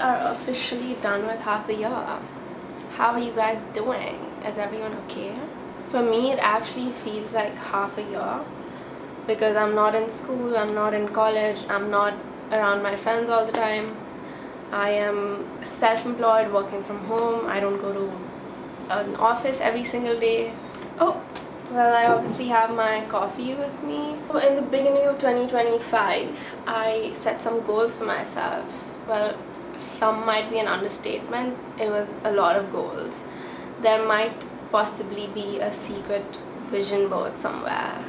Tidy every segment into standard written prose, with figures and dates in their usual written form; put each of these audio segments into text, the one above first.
are officially done with half the year. How are you guys doing? Is everyone okay? For me, it actually feels like half a year because I'm not in school, I'm not in college, I'm not around my friends all the time. I am self-employed, working from home. I don't go to an office every single day. Oh, well, I obviously have my coffee with me. In the beginning of 2025, I set some goals for myself. Well, some might be an understatement. It was a lot of goals. There might possibly be a secret vision board somewhere.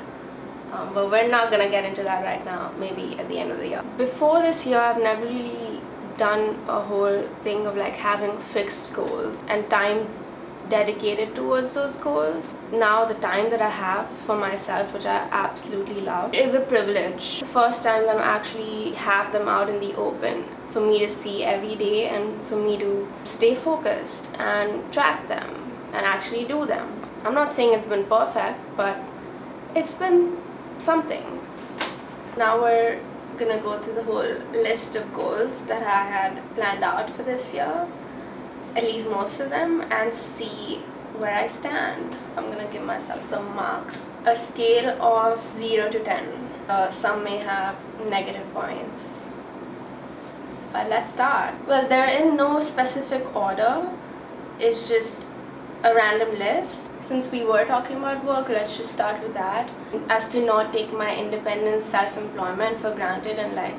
But we're not gonna get into that right now, maybe at the end of the year. Before this year, I've never really done a whole thing of like having fixed goals and time dedicated towards those goals. Now the time that I have for myself, which I absolutely love, is a privilege. The first time that I actually have them out in the open for me to see every day and for me to stay focused and track them and actually do them. I'm not saying it's been perfect, but it's been something. Now we're gonna go through the whole list of goals that I had planned out for this year, at least most of them, and see where I stand. I'm gonna give myself some marks. A scale of 0 to 10. Some may have negative points. But let's start. Well, they're in no specific order. It's just a random list. Since we were talking about work, let's just start with that. As to not take my independent self-employment for granted and like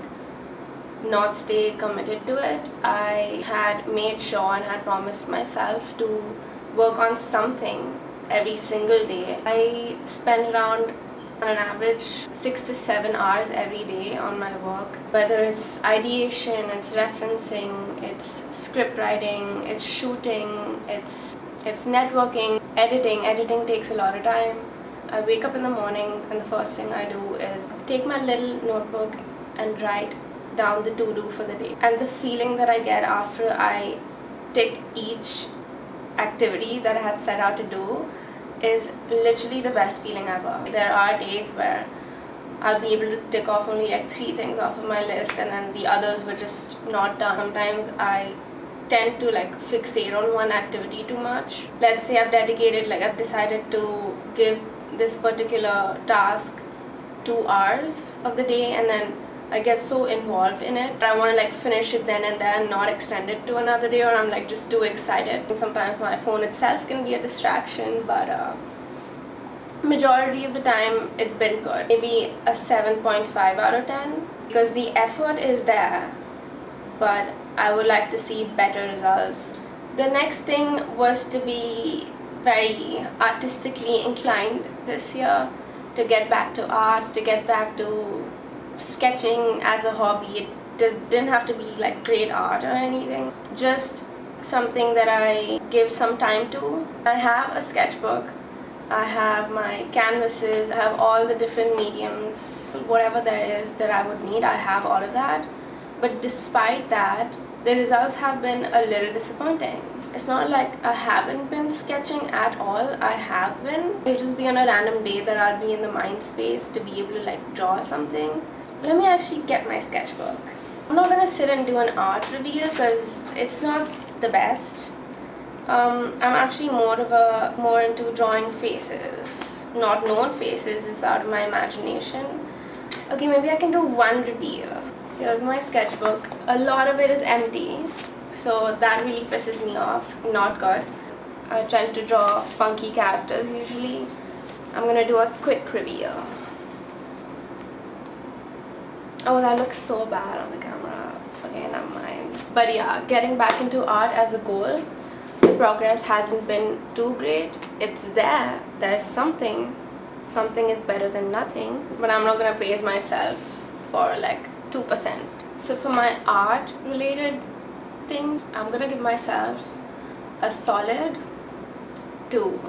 not stay committed to it, I had made sure and had promised myself to work on something every single day. I spend around, on an average, 6 to 7 hours every day on my work. Whether it's ideation, it's referencing, it's script writing, it's shooting, it's networking, editing. Editing takes a lot of time. I wake up in the morning and the first thing I do is take my little notebook and write down the to-do for the day. And the feeling that I get after I tick each activity that I had set out to do is literally the best feeling ever. There are days where I'll be able to tick off only like 3 things off of my list and then the others were just not done. Sometimes I tend to like fixate on one activity too much. Let's say I've decided to give this particular task 2 hours of the day, and then I get so involved in it. I want to like finish it then and there and not extend it to another day, or I'm like just too excited. And sometimes my phone itself can be a distraction, but majority of the time it's been good. Maybe a 7.5 out of 10 because the effort is there, but I would like to see better results. The next thing was to be very artistically inclined this year, to get back to art, to get back to sketching as a hobby. It didn't have to be like great art or anything, just something that I give some time to. I have a sketchbook, I have my canvases, I have all the different mediums, whatever there is that I would need, I have all of that. But despite that, the results have been a little disappointing. It's not like I haven't been sketching at all, I have been. It'll just be on a random day that I'll be in the mind space to be able to like draw something. Let me actually get my sketchbook. I'm not gonna sit and do an art reveal because it's not the best. I'm actually more into drawing faces, not known faces. It's out of my imagination. Okay, maybe I can do one reveal. Here's my sketchbook. A lot of it is empty, so that really pisses me off. Not good. I tend to draw funky characters usually. I'm gonna do a quick reveal. Oh, that looks so bad on the camera. Okay, never mind. But yeah, getting back into art as a goal, the progress hasn't been too great. It's there. There's something. Something is better than nothing. But I'm not gonna praise myself for like 2%. So for my art related thing, I'm gonna give myself a solid 2,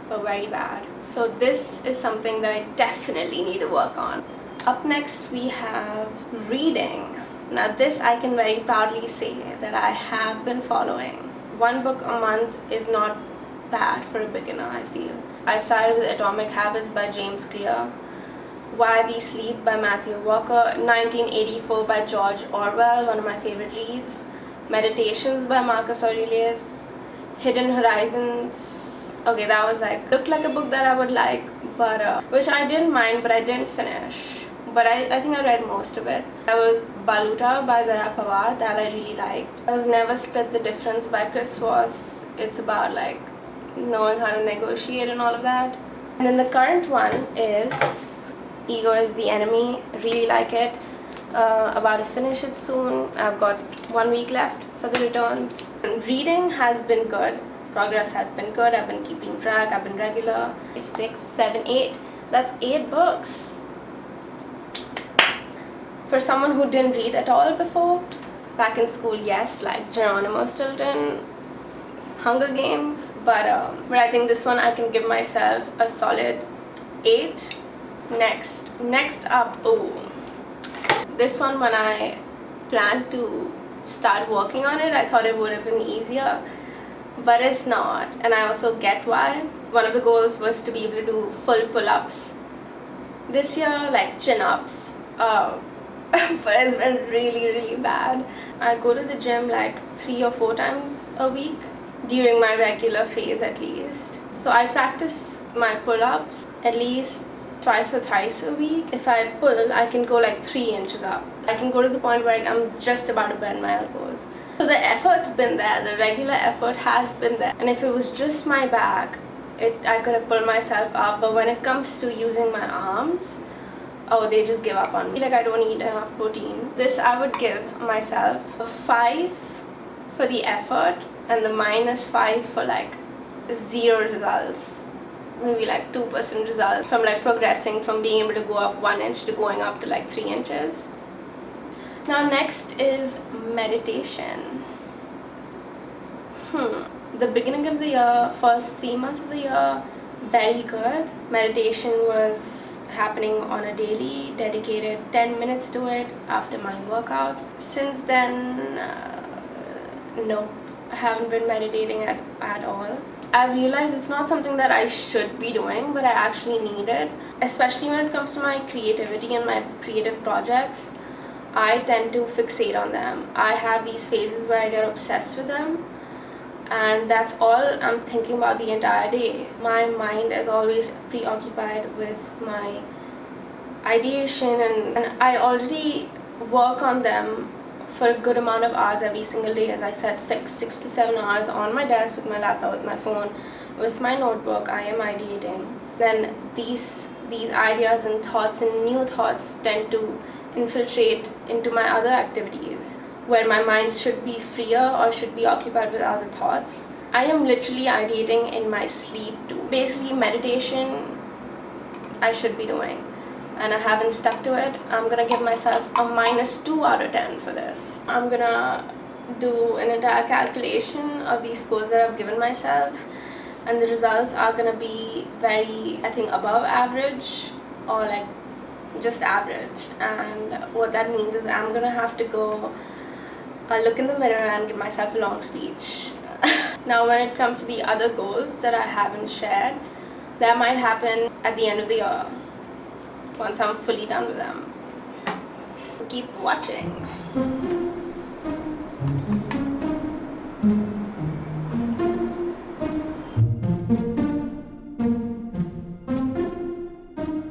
but very bad. So this is something that I definitely need to work on. Up next we have reading. Now this I can very proudly say that I have been following. 1 book a month is not bad for a beginner, I feel. I started with Atomic Habits by James Clear, Why We Sleep by Matthew Walker, 1984 by George Orwell, one of my favorite reads, Meditations by Marcus Aurelius, Hidden Horizons. Okay, that was like, looked like a book that I would like, but which I didn't mind, but I didn't finish. But I think I read most of it. That was Baluta by Daya Pawar, that I really liked. I was Never Split the Difference by Chris Voss. It's about like knowing how to negotiate and all of that. And then the current one is Ego is the Enemy. Really like it. About to finish it soon. I've got 1 week left for the returns. And reading has been good. Progress has been good. I've been keeping track. I've been regular. 6, 7, 8. That's 8 books. For someone who didn't read at all before, back in school, yes, like Geronimo Stilton, Hunger Games, but I think this one I can give myself a solid 8. Next up, this one, when I planned to start working on it, I thought it would have been easier, but it's not, and I also get why. One of the goals was to be able to do full pull-ups this year, like chin-ups, but it's been really bad. I go to the gym like 3 or 4 times a week during my regular phase at least. So I practice my pull-ups at least twice or thrice a week. If I pull, I can go like 3 inches up. I can go to the point where I'm just about to bend my elbows. So the effort's been there, the regular effort has been there. And if it was just my back, I could have pulled myself up. But when it comes to using my arms, they just give up on me. Like I don't eat enough protein. This I would give myself a 5 for the effort and the -5 for like 0 results. Maybe like 2% results from like progressing from being able to go up 1 inch to going up to like 3 inches. Now next is meditation. The beginning of the year, first 3 months of the year, very good. Meditation was happening on a daily, dedicated 10 minutes to it after my workout. Since then, nope, I haven't been meditating at all. I've realized it's not something that I should be doing, but I actually need it, especially when it comes to my creativity and my creative projects. I tend to fixate on them. I have these phases where I get obsessed with them, and that's all I'm thinking about the entire day. My mind is always preoccupied with my ideation, and I already work on them for a good amount of hours every single day. As I said, 6 to 7 hours on my desk with my laptop, with my phone, with my notebook. I am ideating. Then these ideas and thoughts and new thoughts tend to infiltrate into my other activities, where my mind should be freer or should be occupied with other thoughts. I am literally ideating in my sleep too. Basically, meditation I should be doing, and I haven't stuck to it. I'm gonna give myself a -2 out of 10 for this. I'm gonna do an entire calculation of these scores that I've given myself, and the results are gonna be very, I think, above average or like just average. And what that means is I'm gonna have to go look in the mirror and give myself a long speech. Now when it comes to the other goals that I haven't shared, that might happen at the end of the year, once I'm fully done with them. Keep watching.